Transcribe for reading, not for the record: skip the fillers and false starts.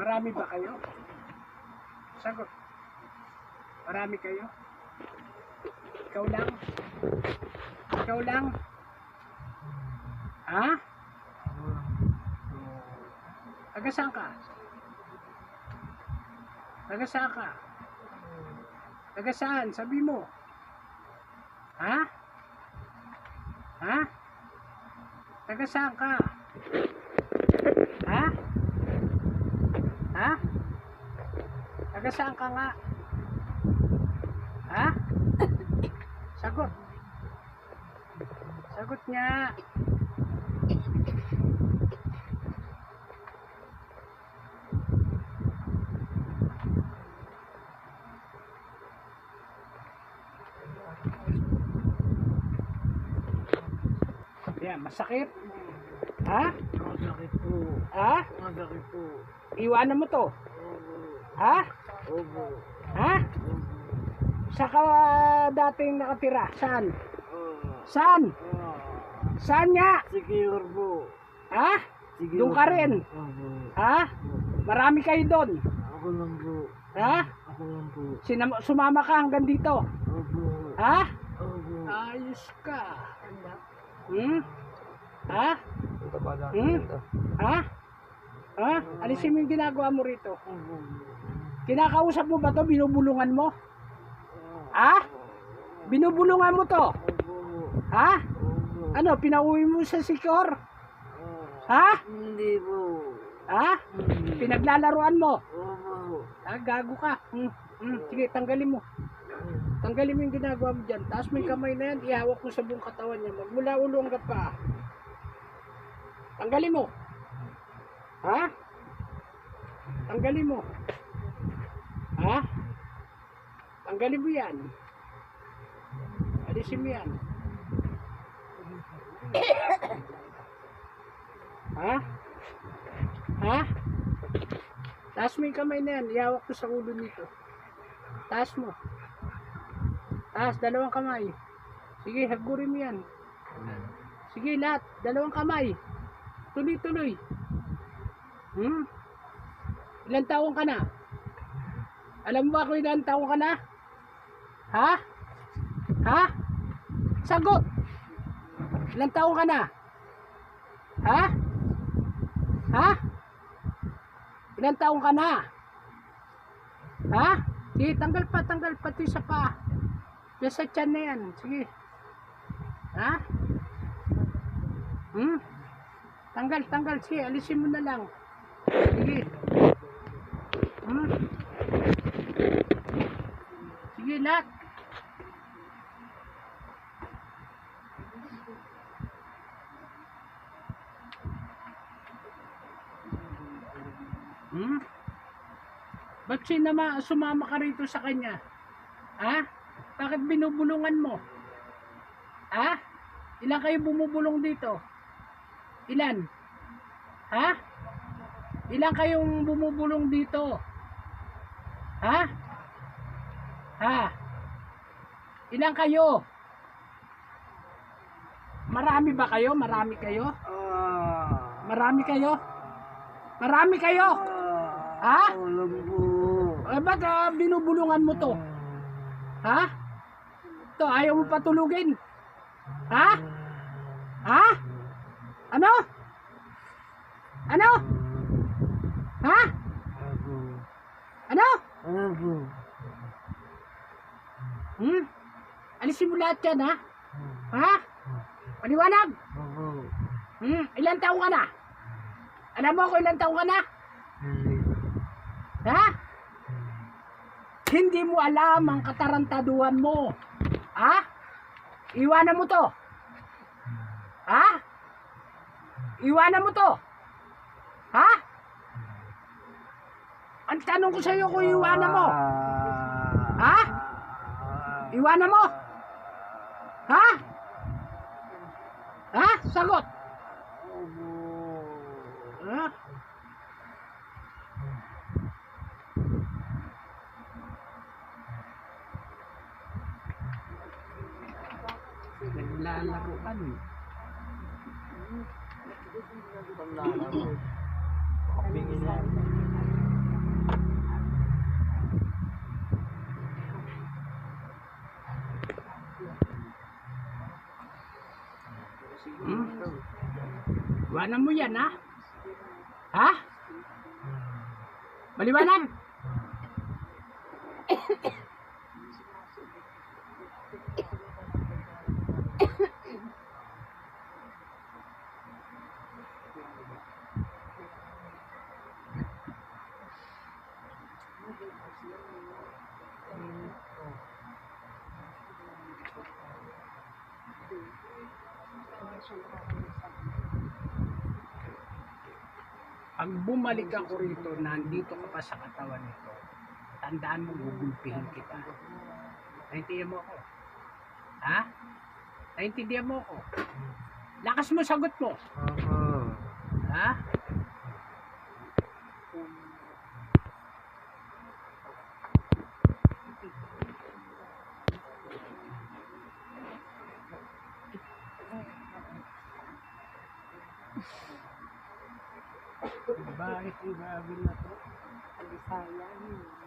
Marami ba kayo? Sagot. Marami kayo? Ikaw lang? Ikaw lang? Ha? Taga saan ka? Taga saan ka? Taga saan? Sabi mo. Ha? Ha? Taga saan ka? Ha? Ha? Taga saan ka nga? Ha? Sagot. Sagot niya. Yan, masakit. Ha? Masakit po. Ha? Masakit po. Iwanan mo to. Ha? Opo. Ha? Sa ka dating nakatira? Saan? Ah. Saan? Saan nga? Secure po. Ha? Secure Doon ka po. rin? Opo. Ha? Marami kayo doon? Ako lang po. Ha? Ako lang po. Sumama ka hanggang dito? Opo. Ha? Opo. Ayos ka. Hmm? Ha? Hmm? Ha? Ha? Alisin mo yung ginagawa mo rito. Opo. Kinakausap mo ba to? Binubulungan mo? Ha? Binubulungan mo to? Opo. Ha? Opo. Ano? Pinauwi mo sa sikor? Ah. Ha? Hindi po. Ha? Hindi. Pinaglalaruan mo? Opo. Ah, gago ka. Sige, tanggalin mo. Tanggalin mo yung ginagawa mo dyan. Taas mo yung kamay na yan, ihawak mo sa buong katawan niya. Magmula ulo hanggang paa. Tanggalin mo. Ha? Tanggalin mo. Ha? Tanggalin mo yan. Alisin mo yan. Ha? Ha? Taas mo yung kamay na yan, ihawak mo sa ulo nito. Taas mo. Taas, dalawang kamay. Sige, hagurin mo yan. Sige, lahat. Dalawang kamay. Tuloy-tuloy. Ilan taong ka na? Alam mo ba kung ilan taong ka na? Ha? Ha? Sagot! Ilan taong ka na? Ha? Ha? Ilan taong ka na? Ha? Sige, tanggal pati sa paa. Yan sa tiyan na yan. Sige. Ha? Tanggal. Sige, alisin mo na lang. Sige. Sige, lahat. Ba't sumama ka rito sa kanya? Ha? Bakit binubulungan mo? Ha? Ilan kayo bumubulong dito? Ilan? Ha? Ilan kayong bumubulong dito? Ha? Ha? Ilan kayo? Marami ba kayo? Marami kayo? Marami kayo? Marami kayo? Ha? Alam po. Eh, ba't binubulungan mo to? Ha? Ito, ayaw mo patulugin? Ha? Ha? Ano? Ano? Ha? Opo. Ano? Opo. Alisin mo lahat yan, ha? Ha? Paliwanag? Opo. Ilan taong ka na? Alam mo kung ilan taong ka na? Hindi. Ha? Hindi mo alam ang katarantaduhan mo. Ha? Iwanan mo to. Ha? Iwanan mo to. Ha? Ang tanong ko sa iyo kung iwanan mo. Ha? Iwanan mo. Ha? Ha? Sagot. Ha? Naglalaroan. Bingin yan. Iwanan mo yan, ha? Ha? Maliwanag? Pag bumalik ako rito, nandito ka pa sa katawan nito, tandaan mo, gugulpihin kita. Naintindihan mo ako? Ha? Naintindihan mo ako? Lakas mo, sagot mo. Opo. Ha? Bakit ang grabe na to? Alisaya yun.